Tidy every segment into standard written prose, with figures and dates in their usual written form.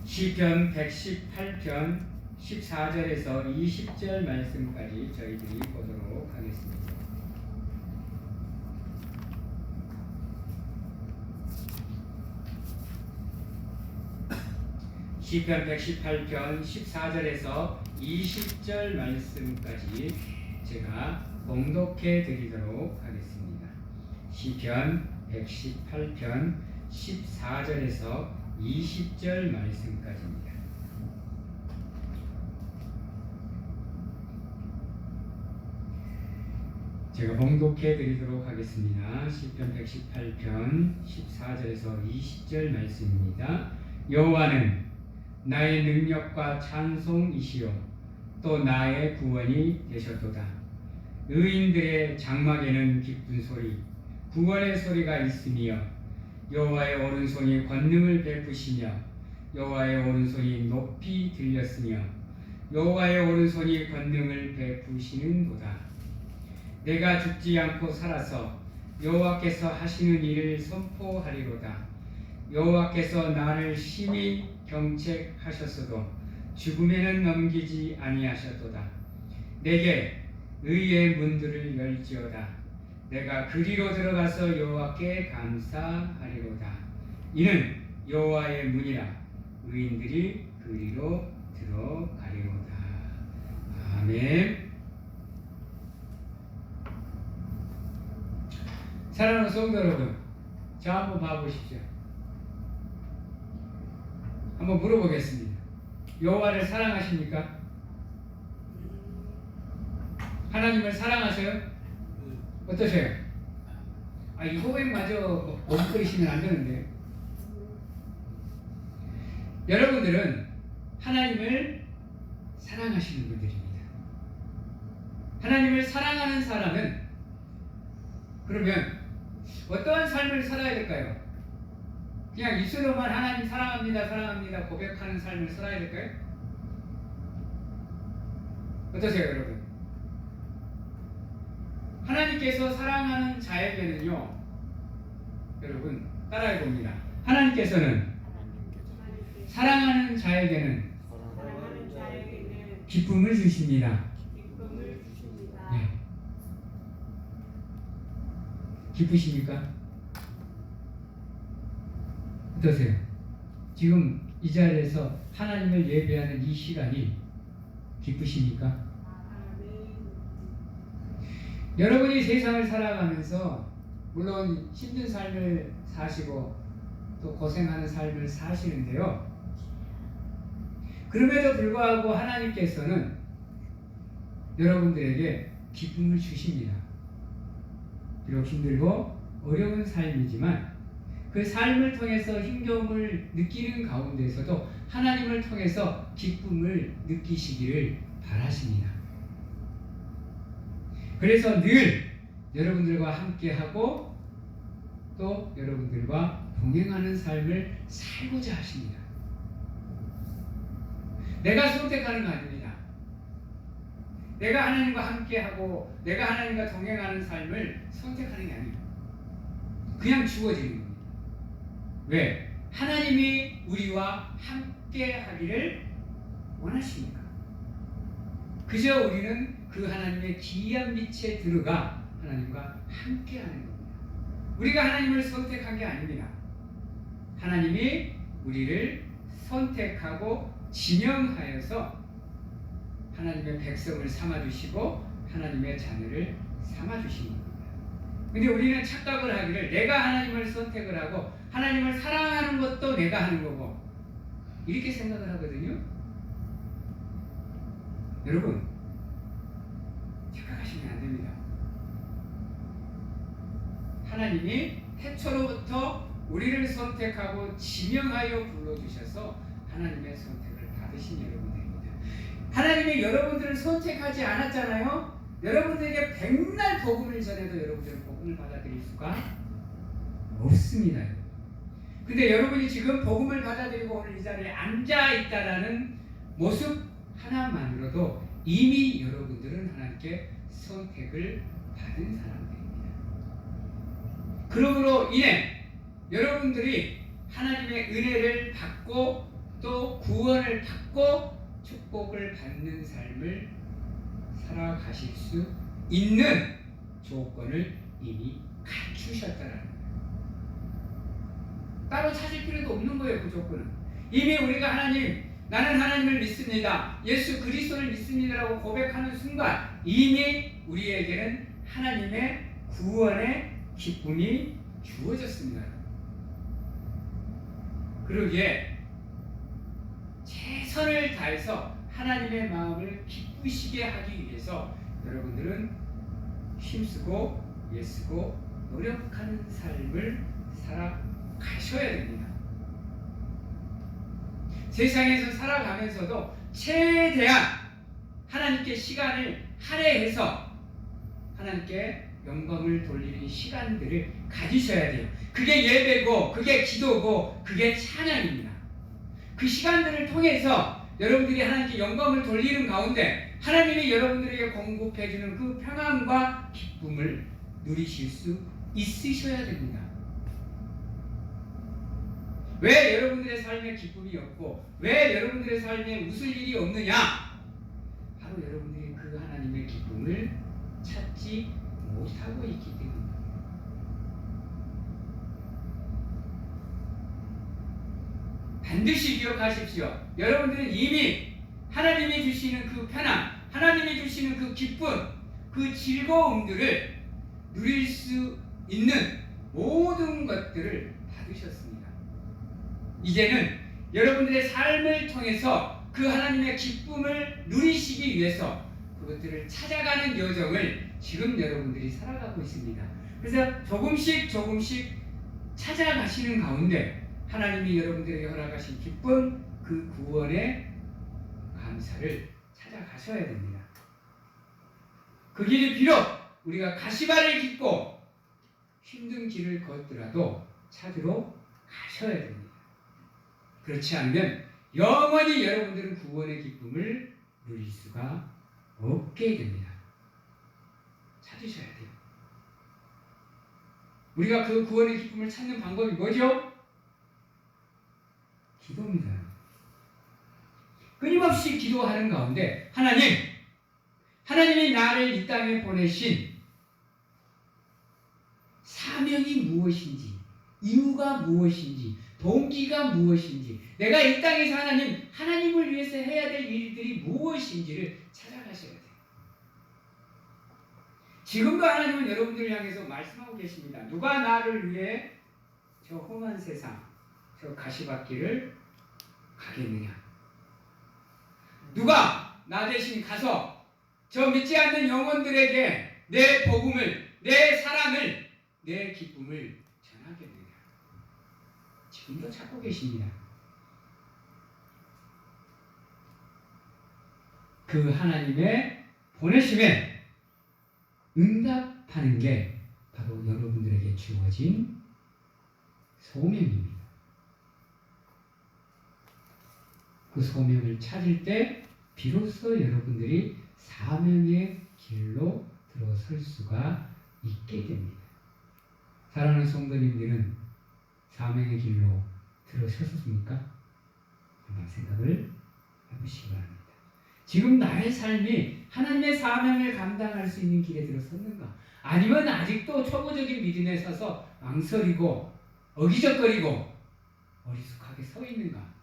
시편 118편 14절에서 20절 말씀까지 저희들이 보도록 하겠습니다. 시편 118편 14절에서 20절 말씀까지 제가 봉독해 드리도록 하겠습니다. 시편 118편 14절에서 20절 말씀까지입니다. 제가 봉독해 드리도록 하겠습니다. 시편 118편 14절에서 20절 말씀입니다. 여호와는 나의 능력과 찬송이시요 또 나의 구원이 되셨도다. 의인들의 장막에는 기쁜 소리, 구원의 소리가 있으며 여호와의 오른손이 권능을 베푸시며 여호와의 오른손이 높이 들렸으며 여호와의 오른손이 권능을 베푸시는도다. 내가 죽지 않고 살아서 여호와께서 하시는 일을 선포하리로다. 여호와께서 나를 심히 경책하셨어도 죽음에는 넘기지 아니하셨도다. 내게 의의 문들을 열지어다. 내가 그리로 들어가서 여호와께 감사하리로다. 이는 여호와의 문이라. 의인들이 그리로 들어가리로다. 아멘. 사랑하는 성도 여러분, 저 한번 봐보십시오. 한번 물어보겠습니다. 여호와를 사랑하십니까? 하나님을 사랑하세요? 어떠세요? 이 고백마저 멈거리시면 안 되는데. 여러분들은 하나님을 사랑하시는 분들입니다. 하나님을 사랑하는 사람은 그러면 어떠한 삶을 살아야 될까요? 그냥 입술로만 하나님 사랑합니다, 사랑합니다 고백하는 삶을 살아야 될까요? 어떠세요, 여러분? 하나님께서 사랑하는 자에게는요, 여러분 따라해 봅니다. 하나님께서는 사랑하는 자에게는 기쁨을 주십니다. 네. 기쁘십니까? 어떠세요? 지금 이 자리에서 하나님을 예배하는 이 시간이 기쁘십니까? 여러분이 세상을 살아가면서 물론 힘든 삶을 사시고 또 고생하는 삶을 사시는데요. 그럼에도 불구하고 하나님께서는 여러분들에게 기쁨을 주십니다. 비록 힘들고 어려운 삶이지만 그 삶을 통해서 힘겨움을 느끼는 가운데서도 하나님을 통해서 기쁨을 느끼시기를 바라십니다. 그래서 늘 여러분들과 함께하고 또 여러분들과 동행하는 삶을 살고자 하십니다. 내가 선택하는 거 아닙니다. 내가 하나님과 함께하고 내가 하나님과 동행하는 삶을 선택하는 게 아니에요. 그냥 주어지는 겁니다. 왜? 하나님이 우리와 함께하기를 원하십니까? 그저 우리는 그 하나님의 기이한 빛에 들어가 하나님과 함께하는 겁니다. 우리가 하나님을 선택한 게 아닙니다. 하나님이 우리를 선택하고 지명하여서 하나님의 백성을 삼아주시고 하나님의 자녀를 삼아주신 겁니다. 근데 우리는 착각을 하기를 내가 하나님을 선택을 하고 하나님을 사랑하는 것도 내가 하는 거고 이렇게 생각을 하거든요. 여러분, 착각하시면 안 됩니다. 하나님이 태초로부터 우리를 선택하고 지명하여 불러주셔서 하나님의 선택을 받으신 여러분들입니다. 하나님이 여러분들을 선택하지 않았잖아요. 여러분들에게 백날 복음을 전해도 여러분들은 복음을 받아들일 수가 없습니다. 근데 여러분이 지금 복음을 받아들이고 오늘 이 자리에 앉아 있다라는 모습 하나만으로도 이미 여러분들은 하나님께 선택을 받은 사람들입니다. 그러므로 인해 여러분들이 하나님의 은혜를 받고 또 구원을 받고 축복을 받는 삶을 살아가실 수 있는 조건을 이미 갖추셨다는 거예요. 따로 찾을 필요도 없는 거예요. 그 조건은 이미 우리가 나는 하나님을 믿습니다, 예수 그리스도를 믿습니다라고 고백하는 순간 이미 우리에게는 하나님의 구원의 기쁨이 주어졌습니다. 그러기에 최선을 다해서 하나님의 마음을 기쁘시게 하기 위해서 여러분들은 힘쓰고 애쓰고 노력하는 삶을 살아가셔야 됩니다. 세상에서 살아가면서도 최대한 하나님께 시간을 할애해서 하나님께 영광을 돌리는 시간들을 가지셔야 돼요. 그게 예배고 그게 기도고 그게 찬양입니다. 그 시간들을 통해서 여러분들이 하나님께 영광을 돌리는 가운데 하나님이 여러분들에게 공급해주는 그 평안과 기쁨을 누리실 수 있으셔야 됩니다. 왜 여러분들의 삶에 기쁨이 없고 왜 여러분들의 삶에 웃을 일이 없느냐? 바로 여러분들이 그 하나님의 기쁨을 찾지 못하고 있기 때문입니다. 반드시 기억하십시오. 여러분들은 이미 하나님이 주시는 그 편안, 하나님이 주시는 그 기쁨, 그 즐거움들을 누릴 수 있는 모든 것들을 받으셨습니다. 이제는 여러분들의 삶을 통해서 그 하나님의 기쁨을 누리시기 위해서 그것들을 찾아가는 여정을 지금 여러분들이 살아가고 있습니다. 그래서 조금씩 찾아가시는 가운데 하나님이 여러분들에게 허락하신 기쁨, 그 구원의 감사를 찾아가셔야 됩니다. 그 길이 비록 우리가 가시발을 딛고 힘든 길을 걷더라도 찾으러 가셔야 됩니다. 그렇지 않으면 영원히 여러분들은 구원의 기쁨을 누릴 수가 없게 됩니다. 찾으셔야 돼요. 우리가 그 구원의 기쁨을 찾는 방법이 뭐죠? 기도입니다. 끊임없이 기도하는 가운데 하나님이 나를 이 땅에 보내신 사명이 무엇인지, 이유가 무엇인지, 동기가 무엇인지, 내가 이 땅에서 하나님을 위해서 해야 될 일들이 무엇인지를 찾아가셔야 돼요. 지금도 하나님은 여러분들을 향해서 말씀하고 계십니다. 누가 나를 위해 저 험한 세상, 저 가시밭길을 가겠느냐? 누가 나 대신 가서 저 믿지 않는 영혼들에게 내 복음을, 내 사랑을, 내 기쁨을 전하겠느냐? 지금도 찾고 계십니다. 그 하나님의 보내심에 응답하는 게 바로 여러분들에게 주어진 소명입니다. 그 소명을 찾을 때 비로소 여러분들이 사명의 길로 들어설 수가 있게 됩니다. 사랑하는 성도님들은 사명의 길로 들어섰습니까? 한번 생각을 해보시기 바랍니다. 지금 나의 삶이 하나님의 사명을 감당할 수 있는 길에 들어섰는가? 아니면 아직도 초보적인 믿음에 서서 망설이고 어기적거리고 어리숙하게 서 있는가?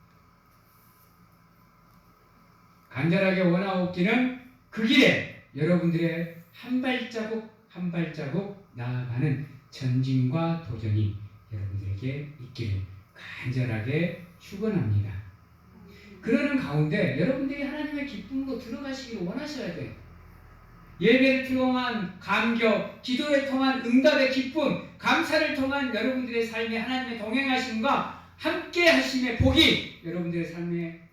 간절하게 원하옵기는 그 길에 여러분들의 한 발자국 한 발자국 나아가는 전진과 도전이 여러분들에게 있기를 간절하게 축원합니다. 그러는 가운데 여러분들이 하나님의 기쁨으로 들어가시기를 원하셔야 돼요. 예배를 통한 감격, 기도를 통한 응답의 기쁨, 감사를 통한 여러분들의 삶에 하나님의 동행하심과 함께 하심의 복이 여러분들의 삶에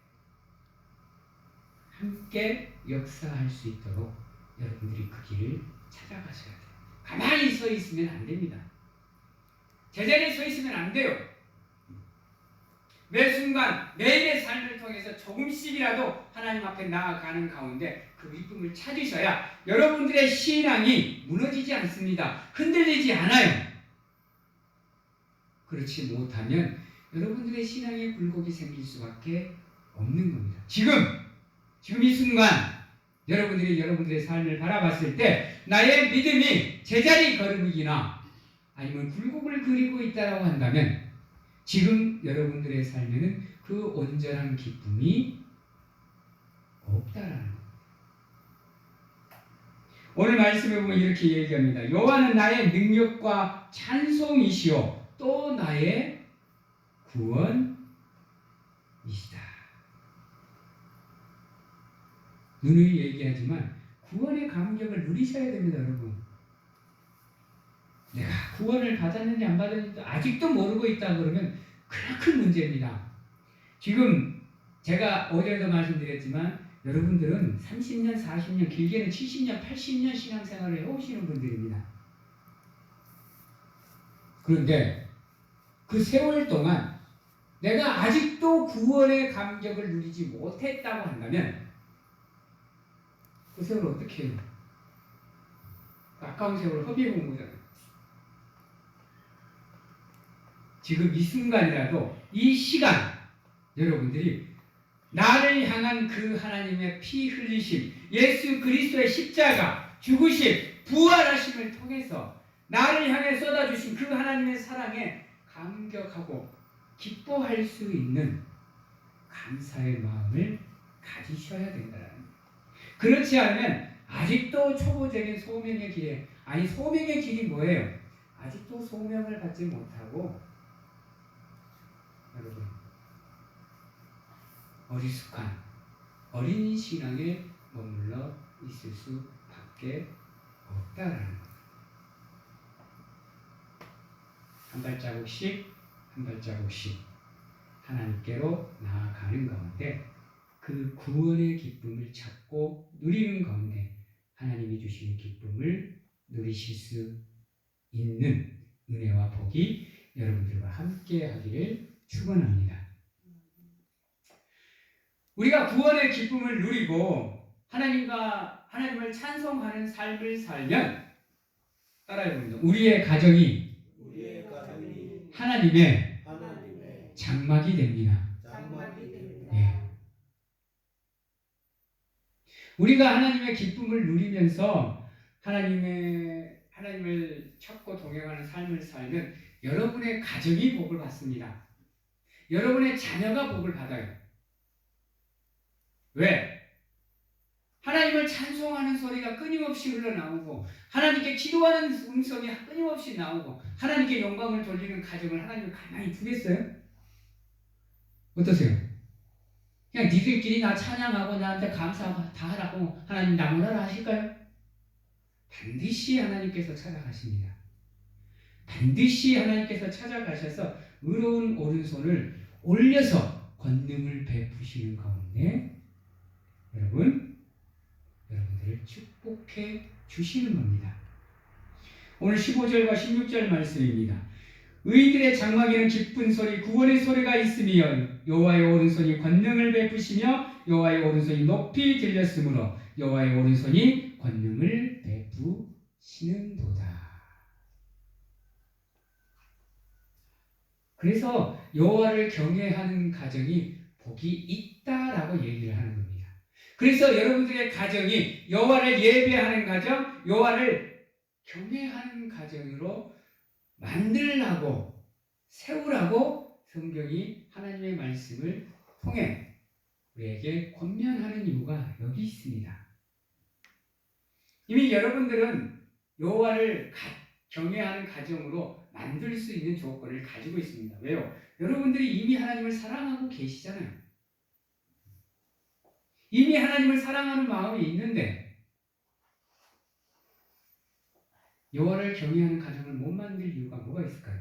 함께 역사할 수 있도록 여러분들이 그 길을 찾아가셔야 돼요. 가만히 서 있으면 안 됩니다. 제자리에 서 있으면 안 돼요. 매 순간 매일의 삶을 통해서 조금씩이라도 하나님 앞에 나아가는 가운데 그 기쁨을 찾으셔야 여러분들의 신앙이 무너지지 않습니다. 흔들리지 않아요. 그렇지 못하면 여러분들의 신앙에 굴곡이 생길 수밖에 없는 겁니다. 지금 이 순간 여러분들이 여러분들의 삶을 바라봤을 때 나의 믿음이 제자리 걸음이기나 아니면 굴곡을 그리고 있다고 한다면 지금 여러분들의 삶에는 그 온전한 기쁨이 없다라는 겁니다. 오늘 말씀에 보면 이렇게 얘기합니다. 여호와는 나의 능력과 찬송이시오 또 나의 구원이시다. 누누이 얘기하지만 구원의 감격을 누리셔야 됩니다, 여러분. 내가 구원을 받았는지 안 받았는지 아직도 모르고 있다 그러면 큰 문제입니다. 지금 제가 어제도 말씀드렸지만 여러분들은 30년, 40년, 길게는 70년, 80년 신앙생활을 해오시는 분들입니다. 그런데 그 세월 동안 내가 아직도 구원의 감격을 누리지 못했다고 한다면 그 세월을 어떻게 해요? 아까운 세월을 허비해 본 거잖아요. 지금 이 순간이라도 이 시간 여러분들이 나를 향한 그 하나님의 피 흘리심, 예수 그리스도의 십자가, 죽으심, 부활하심을 통해서 나를 향해 쏟아주신 그 하나님의 사랑에 감격하고 기뻐할 수 있는 감사의 마음을 가지셔야 된다는 거예요. 그렇지 않으면 아직도 초보적인 소명의 길에, 아니 소명의 길이 뭐예요? 아직도 소명을 받지 못하고 여러분 어리숙한 어린이 신앙에 머물러 있을 수밖에 없다라는 겁니다. 한 발자국씩 한 발자국씩 하나님께로 나아가는 가운데 그 구원의 기쁨을 찾고 누리는 가운데 하나님이 주시는 기쁨을 누리실 수 있는 은혜와 복이 여러분들과 함께 하기를 축원합니다. 우리가 구원의 기쁨을 누리고 하나님을 찬송하는 삶을 살면 따라해 봅니다. 우리의 가정이 하나님의 장막이 됩니다. 예. 우리가 하나님의 기쁨을 누리면서 하나님을 찾고 동행하는 삶을 살면 여러분의 가정이 복을 받습니다. 여러분의 자녀가 복을 받아요. 왜? 하나님을 찬송하는 소리가 끊임없이 흘러나오고 하나님께 기도하는 음성이 끊임없이 나오고 하나님께 영광을 돌리는 가정을 하나님을 가만히 두겠어요? 어떠세요? 그냥 니들끼리 나 찬양하고 나한테 감사 다 하라고 하나님 나무라라 하실까요? 반드시 하나님께서 찾아가십니다. 반드시 하나님께서 찾아가셔서 의로운 오른손을 올려서 권능을 베푸시는 가운데 여러분들을 축복해 주시는 겁니다. 오늘 15절과 16절 말씀입니다. 의인들의 장막에는 기쁜 소리, 구원의 소리가 있으며 여호와의 오른손이 권능을 베푸시며 여호와의 오른손이 높이 들렸으므로 여호와의 오른손이 권능을 베푸시는도다. 그래서 여호와를 경외하는 가정이 복이 있다라고 얘기를 하는 겁니다. 그래서 여러분들의 가정이 여호와를 예배하는 가정, 여호와를 경외하는 가정으로 만들라고 세우라고 성경이 하나님의 말씀을 통해 우리에게 권면하는 이유가 여기 있습니다. 이미 여러분들은 여호와를 경외하는 가정으로 만들 수 있는 조건을 가지고 있습니다. 왜요? 여러분들이 이미 하나님을 사랑하고 계시잖아요. 이미 하나님을 사랑하는 마음이 있는데 여호와를 경외하는 가정을 못 만들 이유가 뭐가 있을까요?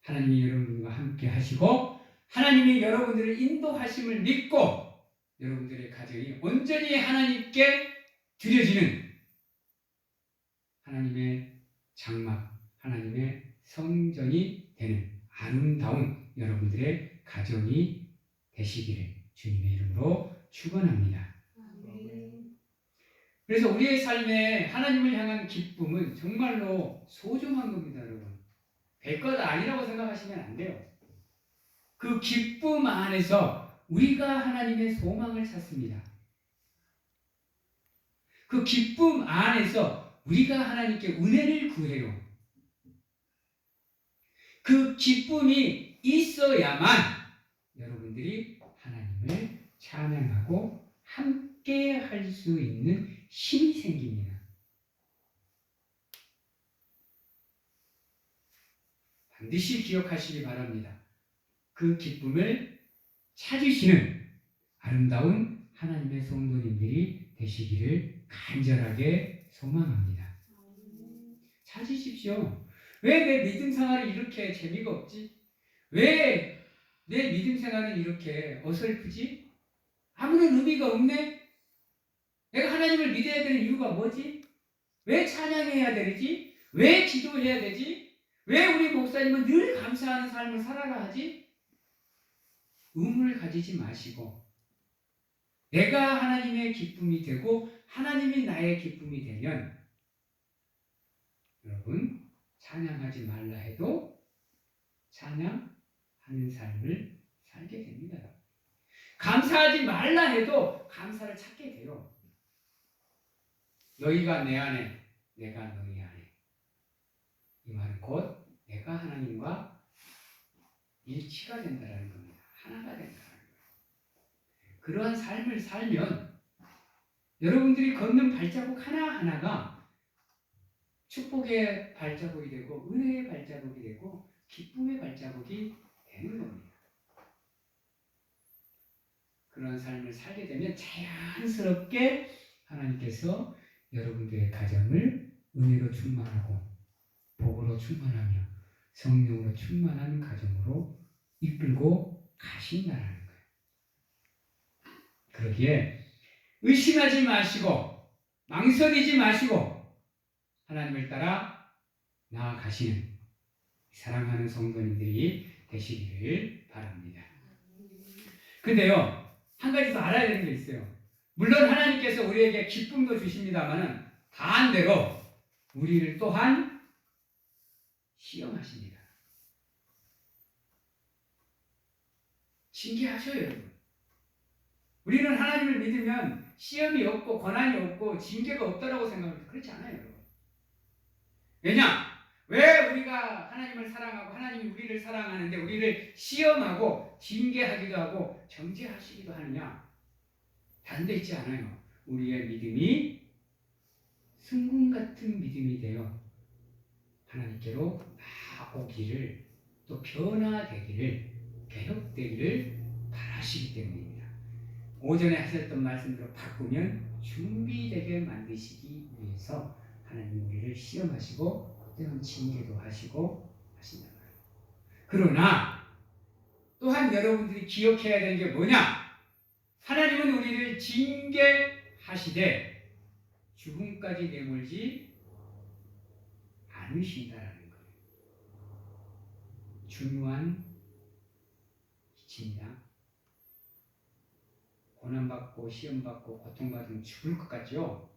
하나님이 여러분과 함께 하시고 하나님이 여러분들을 인도하심을 믿고 여러분들의 가정이 온전히 하나님께 드려지는 하나님의 장막, 하나님의 성전이 되는 아름다운 여러분들의 가정이 되시기를 주님의 이름으로 축원합니다. 그래서 우리의 삶에 하나님을 향한 기쁨은 정말로 소중한 겁니다, 여러분. 별것 아니라고 생각하시면 안 돼요. 그 기쁨 안에서 우리가 하나님의 소망을 찾습니다. 그 기쁨 안에서 우리가 하나님께 은혜를 구해요. 그 기쁨이 있어야만 여러분들이 하나님을 찬양하고 함께 할 수 있는 힘이 생깁니다. 반드시 기억하시기 바랍니다. 그 기쁨을 찾으시는 아름다운 하나님의 성도님들이 되시기를 간절하게 소망합니다. 찾으십시오. 왜 내 믿음 생활이 이렇게 재미가 없지? 왜 내 믿음 생활은 이렇게 어설프지? 아무런 의미가 없네? 내가 하나님을 믿어야 되는 이유가 뭐지? 왜 찬양해야 되지? 왜 기도해야 되지? 왜 우리 목사님은 늘 감사하는 삶을 살아라 하지? 의문을 가지지 마시고 내가 하나님의 기쁨이 되고 하나님이 나의 기쁨이 되면 여러분 찬양하지 말라 해도 찬양하는 삶을 살게 됩니다. 감사하지 말라 해도 감사를 찾게 돼요. 너희가 내 안에, 내가 너희 안에. 이 말은 곧 내가 하나님과 일치가 된다는 겁니다. 하나가 된다는 거예요. 그러한 삶을 살면 여러분들이 걷는 발자국 하나하나가 축복의 발자국이 되고 은혜의 발자국이 되고 기쁨의 발자국이 되는 겁니다. 그런 삶을 살게 되면 자연스럽게 하나님께서 여러분들의 가정을 은혜로 충만하고 복으로 충만하며 성령으로 충만한 가정으로 이끌고 가신다는 거예요. 그러기에 의심하지 마시고 망설이지 마시고 하나님을 따라 나아가시는 사랑하는 성도님들이 되시기를 바랍니다. 근데요, 한 가지 더 알아야 되는 게 있어요. 물론 하나님께서 우리에게 기쁨도 주십니다만 반대로 우리를 또한 시험하십니다. 징계하셔요, 여러분. 우리는 하나님을 믿으면 시험이 없고 고난이 없고 징계가 없다라고 생각합니다. 그렇지 않아요, 여러분. 왜냐? 왜 우리가 하나님을 사랑하고 하나님이 우리를 사랑하는데 우리를 시험하고 징계하기도 하고 정죄하시기도 하느냐? 다른 데 있지 않아요. 우리의 믿음이 승군 같은 믿음이 되어 하나님께로 나오기를 또 변화되기를 개혁되기를 바라시기 때문입니다. 오전에 하셨던 말씀대로 바꾸면 준비되게 만드시기 위해서 하나님 우리를 시험하시고 때론 징계도 하시고 하신단 말이에요. 그러나 또한 여러분들이 기억해야 되는 게 뭐냐? 하나님은 우리를 징계하시되 죽음까지 내몰지 않으신다라는 거예요. 중요한 이치입니다. 고난받고 시험받고 고통받으면 죽을 것 같죠?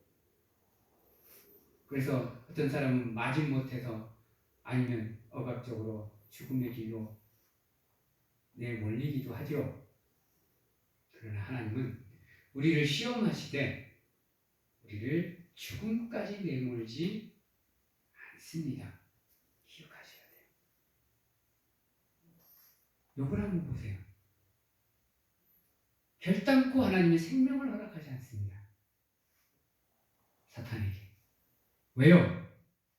그래서 어떤 사람은 마지못해서 아니면 억압적으로 죽음의 길로 내몰리기도 하죠. 그러나 하나님은 우리를 시험하시되 우리를 죽음까지 내몰지 않습니다. 기억하셔야 돼요. 욥을 한번 보세요. 결단코 하나님의 생명을 허락하지 않습니다. 사탄에게. 왜요?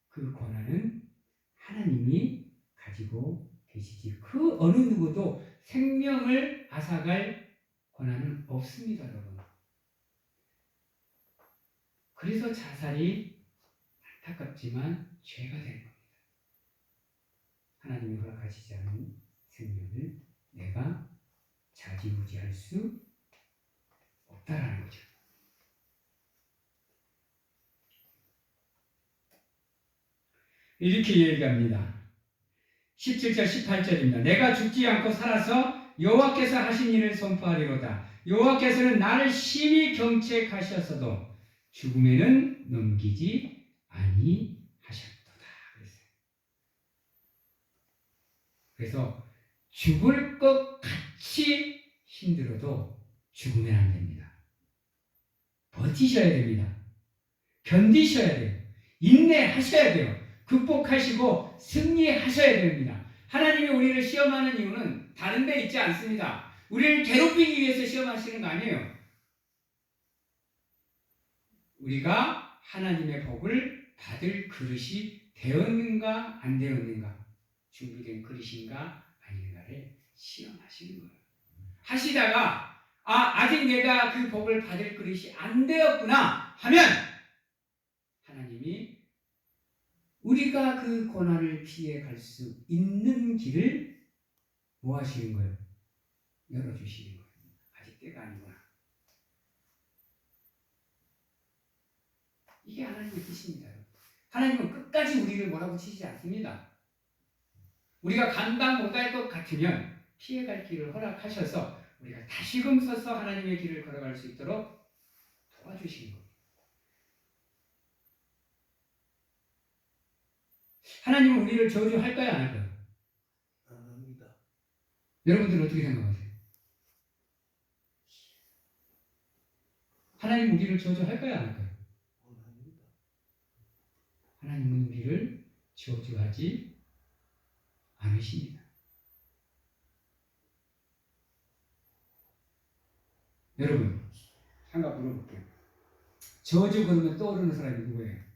그 권한은 하나님이 가지고 계시지 그 어느 누구도 생명을 앗아갈 권한은 없습니다, 여러분. 그래서 자살이 안타깝지만 죄가 되는 겁니다. 하나님이 허락하시지 않은 생명을 내가 좌지우지할 수 없다라는 거죠. 이렇게 얘기합니다. 17절 18절입니다. 내가 죽지 않고 살아서 여호와께서 하신 일을 선포하리로다. 여호와께서는 나를 심히 경책하셨어도 죽음에는 넘기지 아니하셨도다 그랬어요. 그래서 죽을 것 같이 힘들어도 죽으면 안 됩니다. 버티셔야 됩니다. 견디셔야 돼요. 인내하셔야 돼요. 극복하시고 승리하셔야 됩니다. 하나님이 우리를 시험하는 이유는 다른 데 있지 않습니다. 우리를 괴롭히기 위해서 시험하시는 거 아니에요. 우리가 하나님의 복을 받을 그릇이 되었는가 안 되었는가, 준비된 그릇인가 아닌가를 시험하시는 거예요. 하시다가 아직 내가 그 복을 받을 그릇이 안 되었구나 하면 하나님이 우리가 그 고난을 피해 갈 수 있는 길을 뭐 하시는 거예요? 열어주시는 거예요. 아직 때가 아니구나. 이게 하나님의 뜻입니다. 하나님은 끝까지 우리를 몰아붙이지 않습니다. 우리가 감당 못할 것 같으면 피해갈 길을 허락하셔서 우리가 다시금 서서 하나님의 길을 걸어갈 수 있도록 도와주시는 겁니다. 하나님은 우리를 저주할까요? 안 할까요? 안 합니다. 여러분들은 어떻게 생각하세요? 하나님 우리를 저주할까요? 안 할까요? 안 합니다. 하나님은 우리를 저주하지 않으십니다. 여러분, 한번 물어볼게요. 저주 그러면 떠오르는 사람이 누구예요?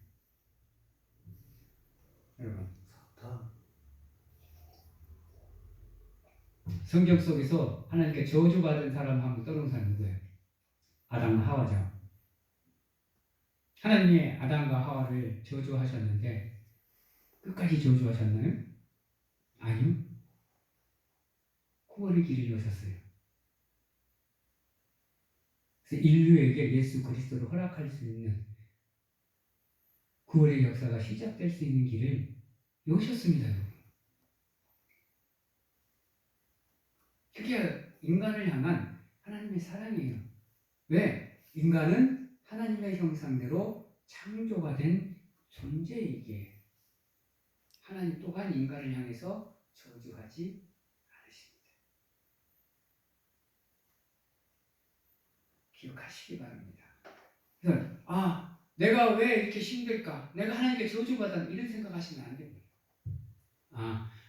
여러분, 사탄. 성경 속에서 하나님께 저주받은 사람 하면 떠오르는 사람이 누구예요? 아담과 하와죠. 하나님이 아담과 하와를 저주하셨는데 끝까지 저주하셨나요? 아니요. 구원의 길을 여셨어요. 그래서 인류에게 예수 그리스도를 허락할 수 있는 구원의 역사가 시작될 수 있는 길을 여셨습니다. 그게 인간을 향한 하나님의 사랑이에요. 왜? 인간은 하나님의 형상대로 창조가 된 존재이기에 하나님 또한 인간을 향해서 저주하지 않으십니다. 기억하시기 바랍니다. 그래서 내가 왜 이렇게 힘들까? 내가 하나님께 저주받았나? 이런 생각하시면 안 됩니다.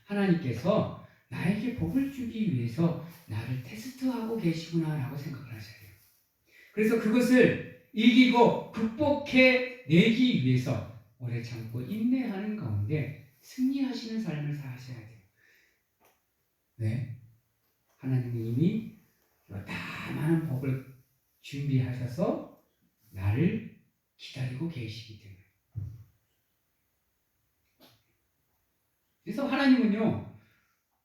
하나님께서 나에게 복을 주기 위해서 나를 테스트하고 계시구나 라고 생각을 하셔야 돼요. 그래서 그것을 이기고 극복해 내기 위해서 오래 참고 인내하는 가운데 승리하시는 삶을 사셔야 돼요. 왜? 하나님이 이미 다 많은 복을 준비하셔서 나를 기다리고 계시기 때문에. 그래서 하나님은요,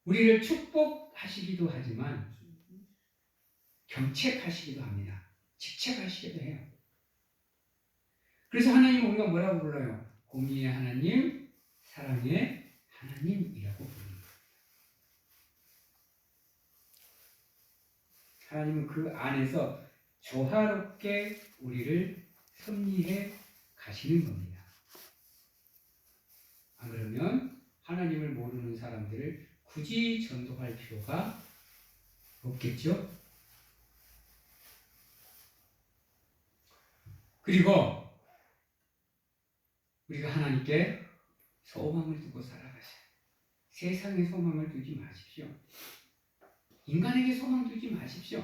우리를 축복하시기도 하지만 경책하시기도 합니다. 직책하시기도 해요. 그래서 하나님은 우리가 뭐라고 불러요? 공의의 하나님, 사랑의 하나님이라고 부릅니다. 하나님은 그 안에서 조화롭게 우리를 섭리해 가시는 겁니다. 안 그러면 하나님을 모르는 사람들을 굳이 전도할 필요가 없겠죠? 그리고 우리가 하나님께 소망을 두고 살아가셔요. 세상에 소망을 두지 마십시오. 인간에게 소망 두지 마십시오.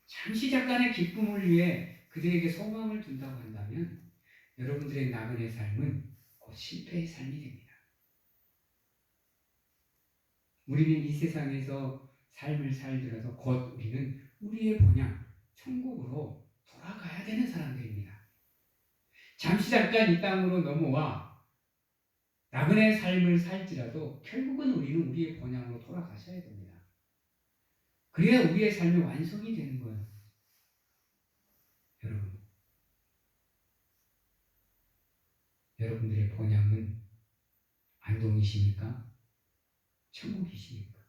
잠시 잠깐의 기쁨을 위해 그들에게 소망을 둔다고 한다면 여러분들의 나그네 삶은 곧 실패의 삶이 됩니다. 우리는 이 세상에서 삶을 살더라도 곧 우리는 우리의 본향, 천국으로 돌아가야 되는 사람들입니다. 잠시 잠깐 이 땅으로 넘어와 나그네 삶을 살지라도 결국은 우리는 우리의 본향으로 돌아가셔야 됩니다. 그래야 우리의 삶의 완성이 되는 거예요. 여러분, 여러분들의 본향은 안동이십니까? 천국이십니까?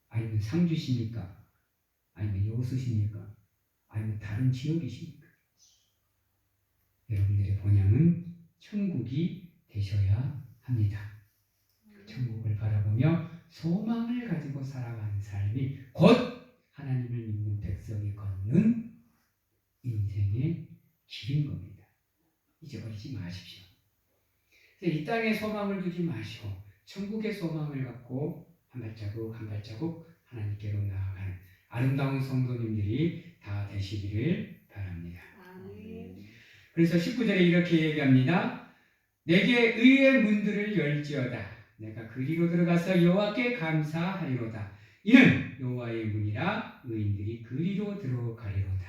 아니면 상주십니까? 아니면 여수십니까? 아니면 다른 지옥이십니까? 여러분들의 본향은 천국이 되셔야 합니다. 천국을 바라보며 소망을 가지고 살아가는 삶이 곧 하나님을 믿는 백성이 걷는 인생의 길인 겁니다. 잊어버리지 마십시오. 이 땅에 소망을 두지 마시고 천국의 소망을 갖고 한 발자국 한 발자국 하나님께로 나아가는 아름다운 성도님들이 다 되시기를 바랍니다. 그래서 19절에 이렇게 얘기합니다. 내게 의의 문들을 열지어다. 내가 그리로 들어가서 여호와께 감사하리로다. 이는 여호와의 문이라 의인들이 그리로 들어가리로다.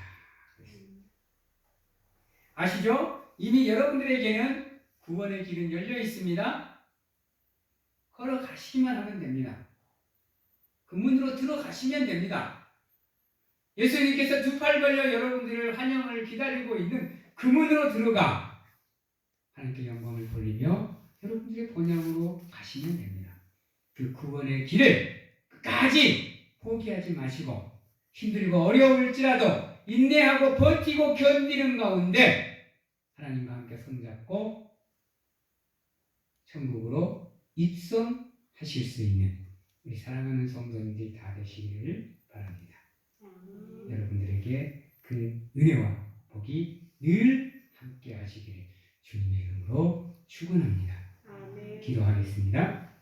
아시죠? 이미 여러분들에게는 구원의 길은 열려 있습니다. 걸어가시기만 하면 됩니다. 그 문으로 들어가시면 됩니다. 예수님께서 두 팔 벌려 여러분들을 환영을 기다리고 있는 그 문으로 들어가 하나님께 영광을 돌리며 여러분들의 본향으로 가시면 됩니다. 그 구원의 길을 끝까지 포기하지 마시고 힘들고 어려울지라도 인내하고 버티고 견디는 가운데 하나님과 함께 손잡고 천국으로 입성하실 수 있는 우리 사랑하는 성도님들이 다 되시기를 바랍니다. 여러분들에게 그 은혜와 복이 늘 함께 하시기를 주님의 이름으로 축원합니다. 기도하겠습니다.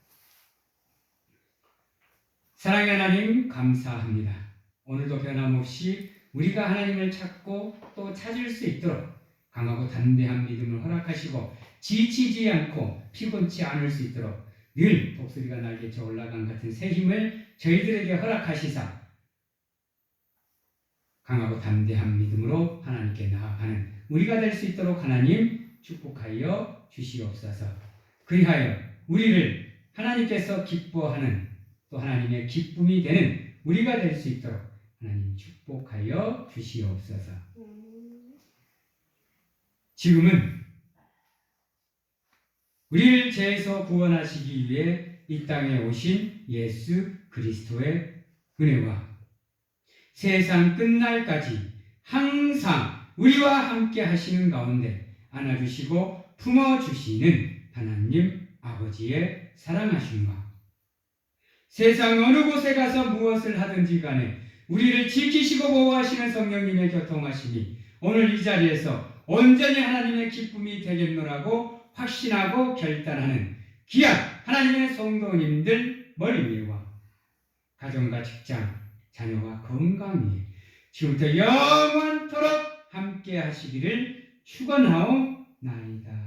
사랑의 하나님 감사합니다. 오늘도 변함없이 우리가 하나님을 찾고 또 찾을 수 있도록 강하고 담대한 믿음을 허락하시고 지치지 않고 피곤치 않을 수 있도록 늘 독수리가 날개쳐 올라간 같은 새 힘을 저희들에게 허락하시사 강하고 담대한 믿음으로 하나님께 나아가는 우리가 될 수 있도록 하나님 축복하여 주시옵소서. 그리하여 우리를 하나님께서 기뻐하는 또 하나님의 기쁨이 되는 우리가 될 수 있도록 하나님 축복하여 주시옵소서. 지금은 우리를 죄에서 구원하시기 위해 이 땅에 오신 예수 그리스도의 은혜와 세상 끝날까지 항상 우리와 함께 하시는 가운데 안아주시고 품어주시는 하나님 아버지의 사랑하심과 세상 어느 곳에 가서 무엇을 하든지 간에 우리를 지키시고 보호하시는 성령님의 교통하심이 오늘 이 자리에서 온전히 하나님의 기쁨이 되겠노라고 확신하고 결단하는 귀한 하나님의 성도님들 머리 위와 가정과 직장, 자녀와 건강 위에 지금부터 영원토록 함께 하시기를 축원하옵나이다.